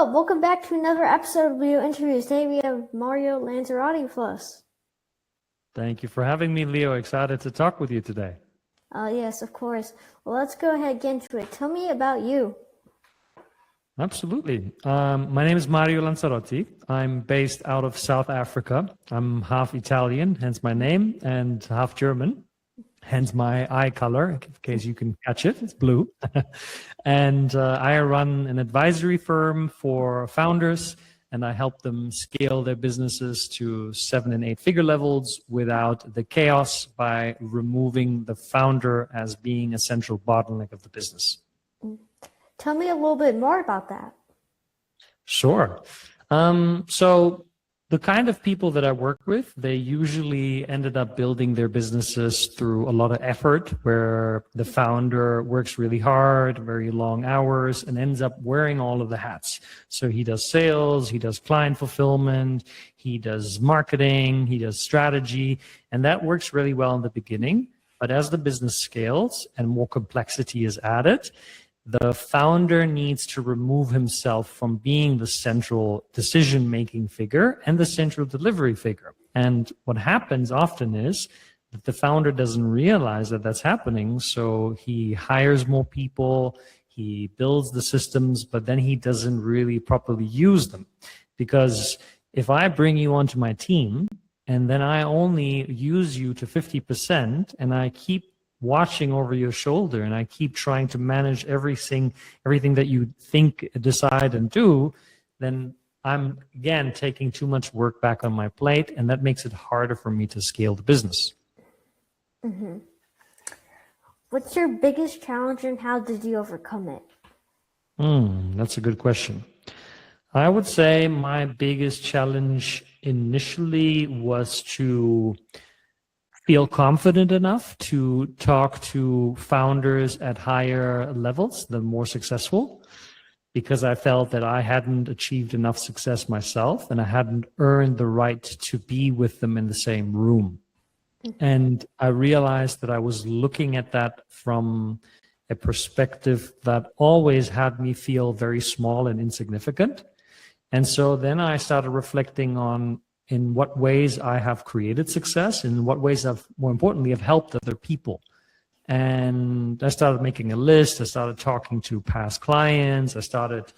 Hello, welcome back to another episode of Leointerviews. Today we have Mario Lanzarotti with us. Thank you for having me, Leo. Excited to talk with you today. Yes, of course. Well, let's go ahead and get into it. Tell me about you. Absolutely. My name is Mario Lanzarotti. I'm based out of South Africa. I'm half Italian, hence my name, and half German, hence my eye color, in case you can catch it. It's blue. And I run an advisory firm for founders, and I help them scale their businesses to 7- and 8-figure levels without the chaos by removing the founder as being a central bottleneck of the business. Tell me a little bit more about that. Sure. So the kind of people that I work with, they usually ended up building their businesses through a lot of effort, where the founder works really hard, very long hours, and ends up wearing all of the hats. So he does sales, he does client fulfillment, he does marketing, he does strategy, and that works really well in the beginning. But as the business scales and more complexity is added, the founder needs to remove himself from being the central decision-making figure and the central delivery figure. And what happens often is that the founder doesn't realize that that's happening. So he hires more people, he builds the systems, but then he doesn't really properly use them. Because if I bring you onto my team and then I only use you to 50% and I keep watching over your shoulder and I keep trying to manage everything that you think, decide, and do, then I'm again taking too much work back on my plate, and that makes it harder for me to scale the business. Mm-hmm. What's your biggest challenge and how did you overcome it? That's a good question. I would say my biggest challenge initially was to feel confident enough to talk to founders at higher levels, the more successful, because I felt that I hadn't achieved enough success myself and I hadn't earned the right to be with them in the same room. And I realized that I was looking at that from a perspective that always had me feel very small and insignificant. And so then I started reflecting on in what ways I have created success, and in what ways I've, more importantly, have helped other people. And I started making a list. I started talking to past clients. I started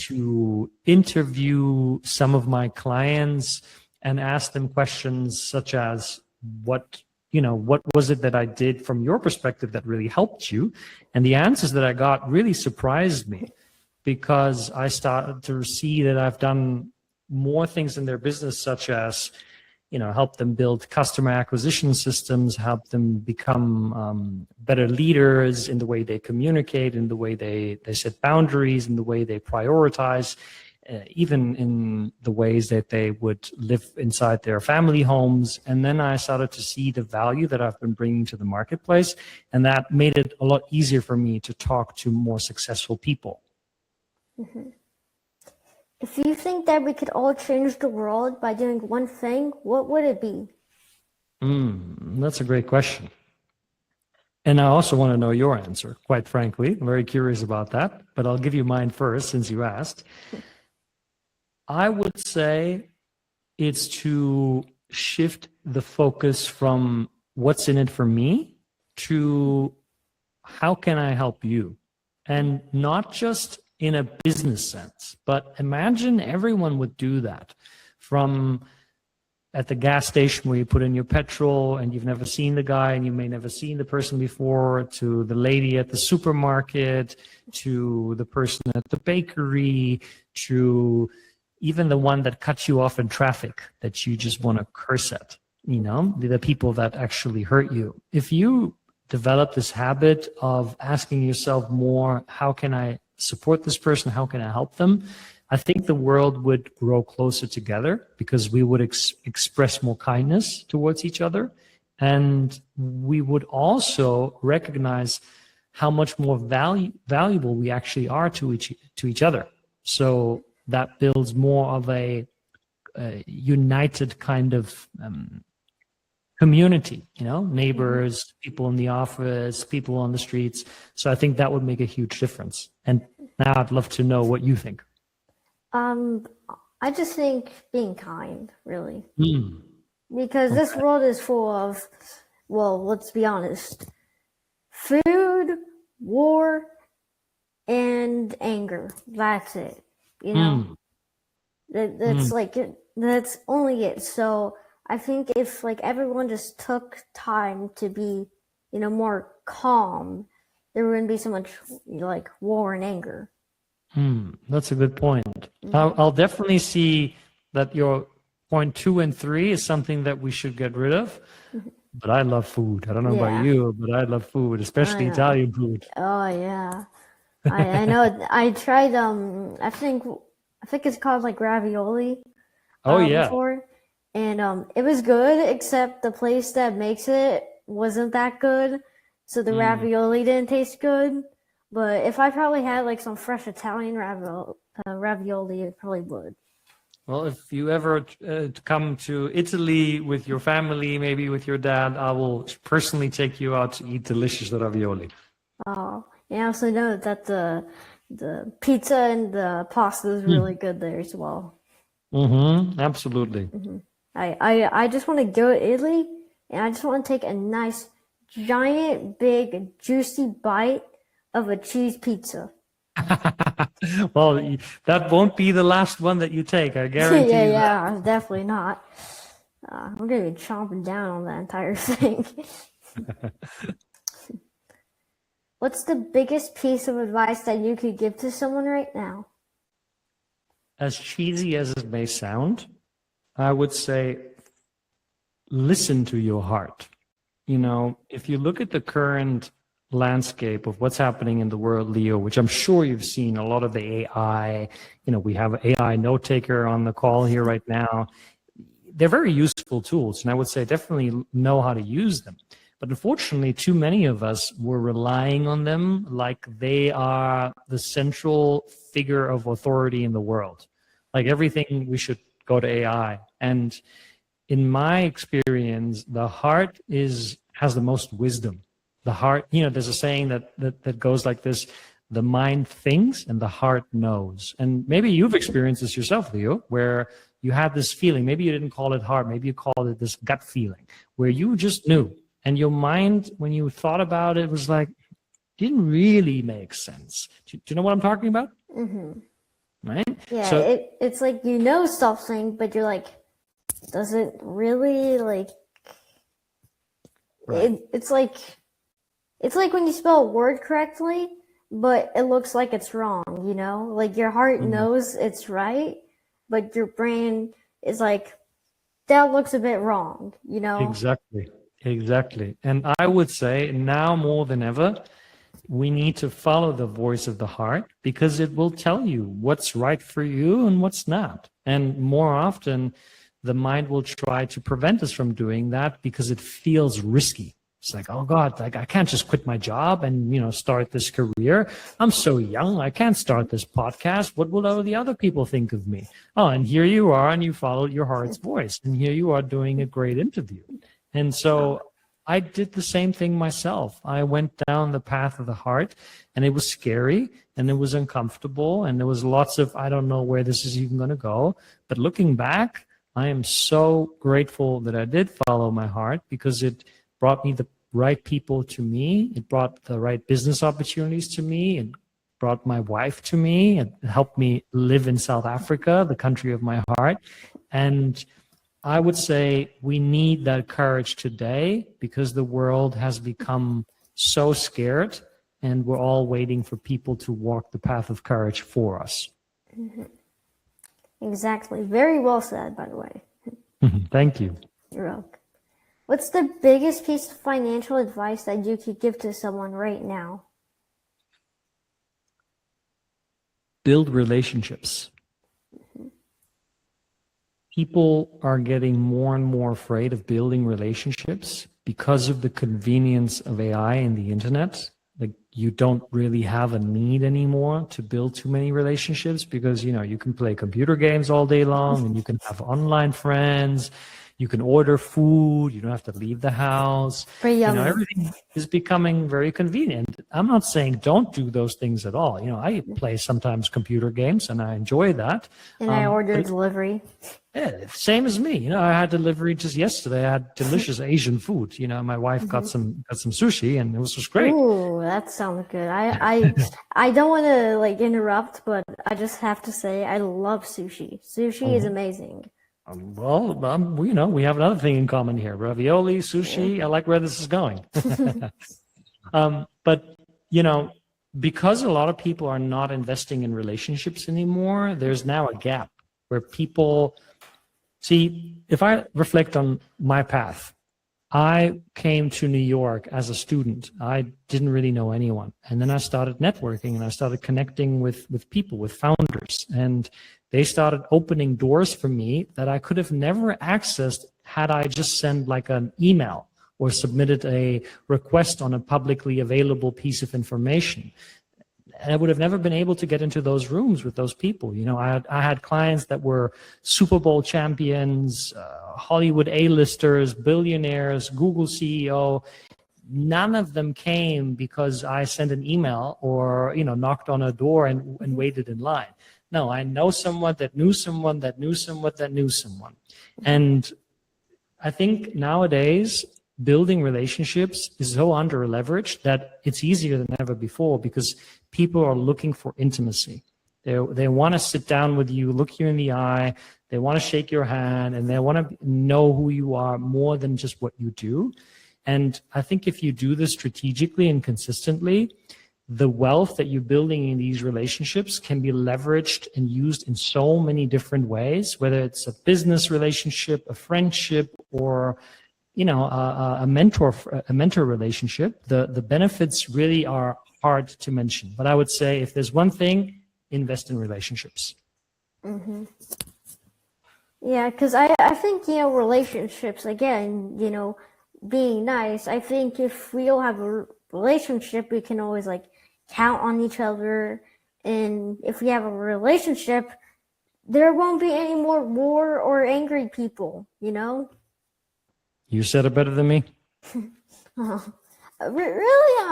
to interview some of my clients and ask them questions such as, what was it that I did from your perspective that really helped you? And the answers that I got really surprised me, because I started to see that I've done more things in their business, such as, help them build customer acquisition systems, help them become better leaders in the way they communicate, in the way they set boundaries, in the way they prioritize, even in the ways that they would live inside their family homes. And then I started to see the value that I've been bringing to the marketplace, and that made it a lot easier for me to talk to more successful people. Mm-hmm. If you think that we could all change the world by doing one thing, what would it be? That's a great question. And I also want to know your answer, quite frankly. I'm very curious about that, but I'll give you mine first since you asked. I would say it's to shift the focus from what's in it for me to how can I help you? And not just in a business sense, but imagine everyone would do that. From at the gas station where you put in your petrol and you've never seen the guy and you may never seen the person before, to the lady at the supermarket, to the person at the bakery, to even the one that cuts you off in traffic that you just want to curse at, the people that actually hurt you. If you develop this habit of asking yourself more, how can I support this person? How can I help them? I think the world would grow closer together, because we would express more kindness towards each other. And we would also recognize how much more valuable we actually are to each other. So that builds more of a united kind of community, neighbors, people in the office, people on the streets. So I think that would make a huge difference. And now I'd love to know what you think. Um, I just think being kind, really. Hmm. Because this Okay. world is full of, well, let's be honest, food, war, and anger. That's it. You know, Hmm. Hmm. that's like that's only it. So I think if like everyone just took time to be, more calm, there wouldn't be so much like war and anger. Hmm. That's a good point. Hmm. I'll definitely see that your point 2 and 3 is something that we should get rid of. But I love food. I don't know about Yeah, you, but I love food, I especially know. Italian food. Oh yeah, I know. I tried. I think it's called like ravioli. Oh yeah. Before, and it was good, except the place that makes it wasn't that good, so the Hmm. ravioli didn't taste good. But if I probably had like some fresh Italian ravioli, it probably would. Well, if you ever come to Italy with your family, maybe with your dad, I will personally take you out to eat delicious ravioli. And I also know that the pizza and the pasta is really Hmm. good there as well. Mm-hmm. Absolutely. I just want to go to Italy, and I just want to take a nice, giant, big, juicy bite of a cheese pizza. Well, that won't be the last one that you take. I guarantee Yeah, you that. yeah, definitely not. I'm gonna be chomping down on that entire thing. What's the biggest piece of advice that you could give to someone right now? As cheesy as it may sound, I would say listen to your heart. If you look at the current landscape of what's happening in the world, Leo, which I'm sure you've seen a lot of the AI, we have AI note taker on the call here right now. They're very useful tools, and I would say definitely know how to use them. But unfortunately, too many of us were relying on them like they are the central figure of authority in the world. Like everything, we should go to AI. And in my experience, the heart has the most wisdom. The heart, there's a saying that goes like this: the mind thinks and the heart knows. And maybe you've experienced this yourself, Leo, where you had this feeling. Maybe you didn't call it heart, maybe you called it this gut feeling, where you just knew. And your mind, when you thought about it, was like, didn't really make sense. Do you know what I'm talking about? Hmm. Right? Yeah, So, it's like something, but you're like, does it really like? right. It's like when you spell a word correctly, but it looks like it's wrong. Like your heart Mhm. knows it's right, but your brain is like, that looks a bit wrong. Exactly. Exactly. And I would say now more than ever, we need to follow the voice of the heart because it will tell you what's right for you and what's not. And more often, the mind will try to prevent us from doing that because it feels risky. It's like, oh God, like I can't just quit my job and start this career. I'm so young, I can't start this podcast. What will all the other people think of me? Oh, and here you are, and you followed your heart's voice, and here you are doing a great interview. And Oh. so I did the same thing myself. I went down the path of the heart, and it was scary and it was uncomfortable, and there was lots of, I don't know where this is even going to go. But looking back, I am so grateful that I did follow my heart because it brought me the right people to me. It brought the right business opportunities to me. It brought my wife to me. It helped me live in South Africa, the country of my heart. And I would say we need that courage today because the world has become so scared and we're all waiting for people to walk the path of courage for us. Exactly. Very well said, by the way. Thank you. You're welcome. What's the biggest piece of financial advice that you could give to someone right now? Build relationships. People are getting more and more afraid of building relationships because of the convenience of AI and the internet. Like you don't really have a need anymore to build too many relationships because you can play computer games all day long and you can have online friends. You can order food. You don't have to leave the house. Pretty You know, yummy. everything is becoming very convenient. I'm not saying don't do those things at all. You know, I play sometimes computer games and I enjoy that. And I order But delivery. yeah, same as me. You know, I had delivery just yesterday. I had delicious Asian food. You know, my wife got some sushi, and it was just great. Ooh, that sounds good. I don't want to like interrupt, but I just have to say I love sushi. Sushi is Oh, amazing. well, you know, we have another thing in common here: ravioli, sushi. I like where this is going. But you know, because a lot of people are not investing in relationships anymore, there's now a gap where people see. If I reflect on my path, I came to New York as a student. I didn't really know anyone. And then I started networking and I started connecting with people, with founders. And they started opening doors for me that I could have never accessed had I just sent like an email or submitted a request on a publicly available piece of information. And I would have never been able to get into those rooms with those people. You know, I had clients that were Super Bowl champions, Hollywood A-listers, billionaires, Google CEO. None of them came because I sent an email or, you know, knocked on a door and waited in line. No, I know someone that knew someone that knew someone that knew someone. And I think nowadays, building relationships is so under leveraged that it's easier than ever before because people are looking for intimacy. They want to sit down with you, look you in the eye, they want to shake your hand, and they want to know who you are more than just what you do. And I think if you do this strategically and consistently, the wealth that you're building in these relationships can be leveraged and used in so many different ways, whether it's a business relationship, a friendship, or you know, a mentor relationship. The benefits really are hard to mention. But I would say if there's one thing, invest in relationships. Yeah, because I think, you know, relationships, again, you know, being nice, I think if we all have a relationship, we can always like count on each other. And if we have a relationship, there won't be any more war or angry people, you know? You said it better than me. Really,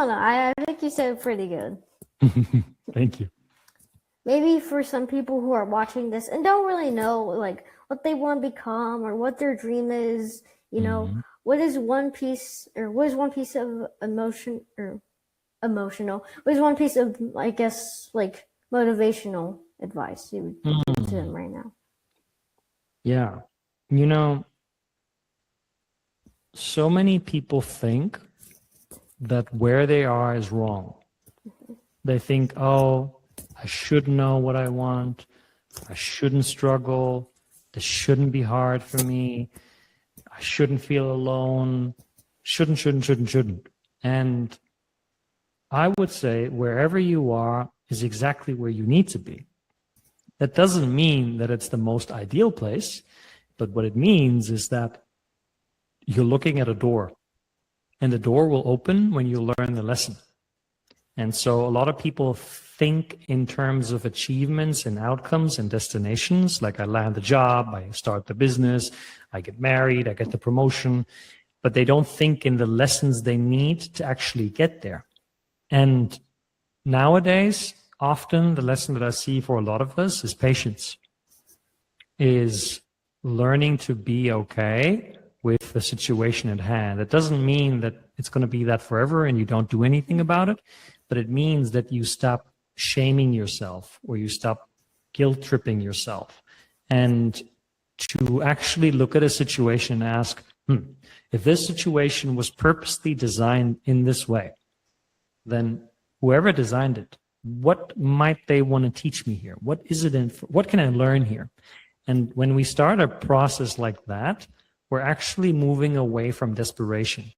Anna, I think you said it pretty good. Thank you. Maybe for some people who are watching this and don't really know like what they want to become or what their dream is, you know, what is one piece of what is one piece of, I guess, like motivational advice you would give to them right now? Yeah. You know, so many people think that where they are is wrong. They think, oh, I should know what I want. I shouldn't struggle. This shouldn't be hard for me. I shouldn't feel alone. Shouldn't. And I would say wherever you are is exactly where you need to be. That doesn't mean that it's the most ideal place, but what it means is that you're looking at a door, and the door will open when you learn the lesson. And so a lot of people think in terms of achievements and outcomes and destinations, like I land the job, I start the business, I get married, I get the promotion, but they don't think in the lessons they need to actually get there. And nowadays, often the lesson that I see for a lot of us is patience, is learning to be okay with the situation at hand. That doesn't mean that it's going to be that forever and you don't do anything about it, but it means that you stop shaming yourself or you stop guilt tripping yourself and to actually look at a situation and ask, if this situation was purposely designed in this way, then whoever designed it, what might they want to teach me here? What is it in? What can I learn here? And when we start a process like that, we're actually moving away from desperation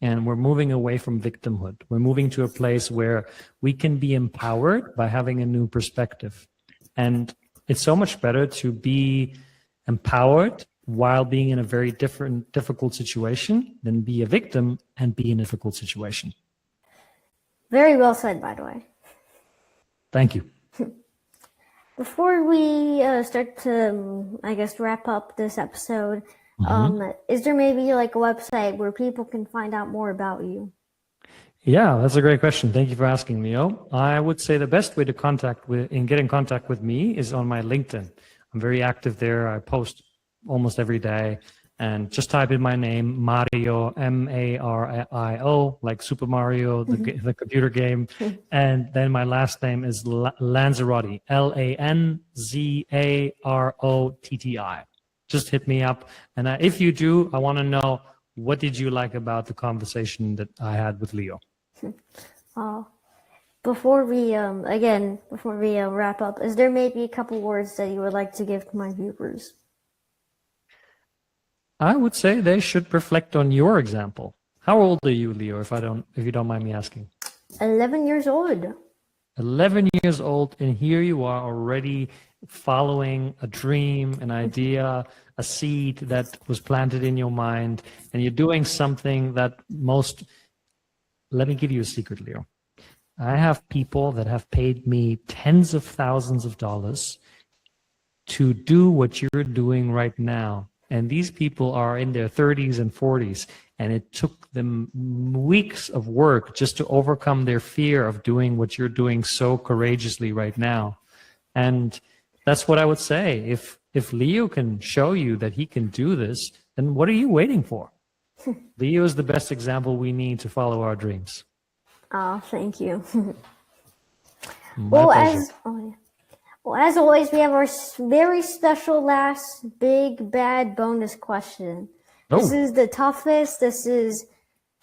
and we're moving away from victimhood. We're moving to a place where we can be empowered by having a new perspective. And it's so much better to be empowered while being in a very difficult situation than be a victim and be in a difficult situation. Very well said, by the way. Thank you. Before we start to, I guess, wrap up this episode, Is there maybe like a website where people can find out more about you? Yeah, that's a great question. Thank you for asking, Leo. I would say the best way to get in contact with me is on my LinkedIn. I'm very active there. I post almost every day, and just type in my name, Mario, Mario, like Super Mario, the computer game, and then my last name is Lanzarotti, Lanzarotti. Just hit me up, and if you do, I want to know, what did you like about the conversation that I had with Leo? Before we wrap up, is there maybe a couple words that you would like to give to my viewers? I would say they should reflect on your example. How old are you, Leo, if you don't mind me asking? 11 years old. 11 years old, and here you are already following a dream, an idea, a seed that was planted in your mind, and you're doing something that let me give you a secret, Leo. I have people that have paid me tens of thousands of dollars to do what you're doing right now. And these people are in their 30s and 40s, and it took them weeks of work just to overcome their fear of doing what you're doing so courageously right now. And that's what I would say. If Leo can show you that he can do this, then what are you waiting for? Leo is the best example we need to follow our dreams. Oh, thank you. My pleasure. As always, we have our very special last big bad bonus question. Oh. This is the toughest. This is,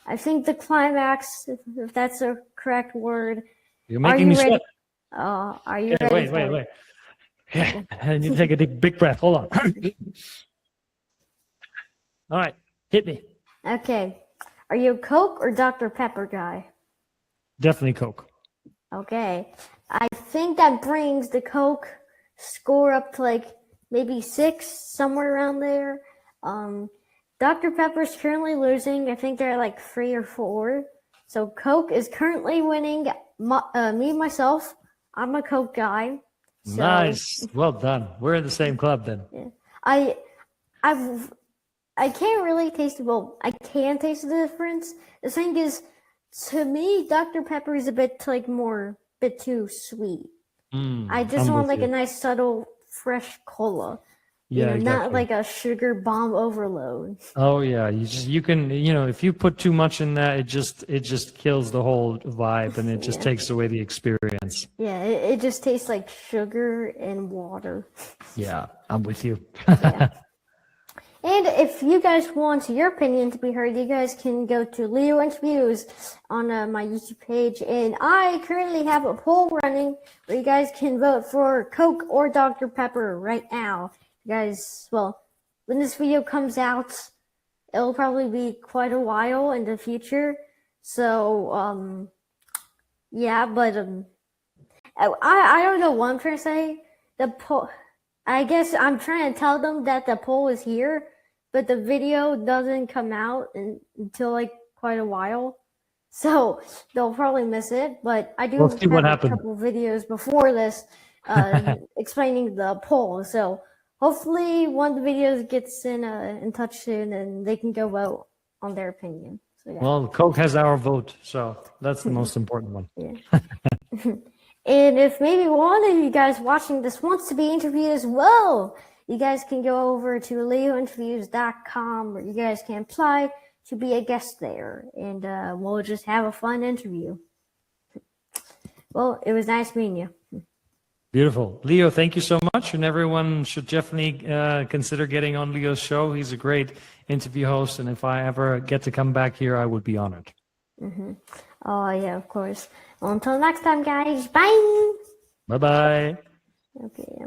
I think, the climax, if that's a correct word. You're making me sweat. Are you ready? Wait. Yeah, and you take a big breath. Hold on. All right, hit me. Okay. Are you a Coke or Dr. Pepper guy? Definitely Coke. Okay. I think that brings the Coke score up to like maybe 6, somewhere around there. Dr. Pepper's currently losing. I think they're at like 3 or 4. So Coke is currently winning. Me, myself, I'm a Coke guy. So, nice. Well done. We're in the same club then. Yeah. I can't really taste it. Well, I can taste the difference. The thing is, to me, Dr. Pepper is a bit too sweet. I just want like a nice subtle fresh cola. Yeah, exactly. Not like a sugar bomb overload. Oh yeah, you can if you put too much in that, it just kills the whole vibe, and it just takes away the experience. Yeah, it just tastes like sugar and water. Yeah, I'm with you. Yeah. And if you guys want your opinion to be heard, you guys can go to Leointerviews on my YouTube page. And I currently have a poll running where you guys can vote for Coke or Dr. Pepper right now. You guys, well, when this video comes out, it'll probably be quite a while in the future. So, yeah, but I don't know what I'm trying to say. The poll, I guess I'm trying to tell them that the poll is here, but the video doesn't come out until like quite a while. So they'll probably miss it, but I do have a couple videos before this explaining the poll. So hopefully one of the videos gets in touch soon and they can go vote on their opinion. So, yeah. Well, Coke has our vote, so that's the most important one. Yeah. And if maybe one of you guys watching this wants to be interviewed as well, you guys can go over to leointerviews.com where you guys can apply to be a guest there, and we'll just have a fun interview. Well, it was nice meeting you. Beautiful. Leo, thank you so much, and everyone should definitely consider getting on Leo's show. He's a great interview host, and if I ever get to come back here, I would be honored. Mm-hmm. Oh, yeah, of course. Well, until next time, guys. Bye. Bye-bye. Okay.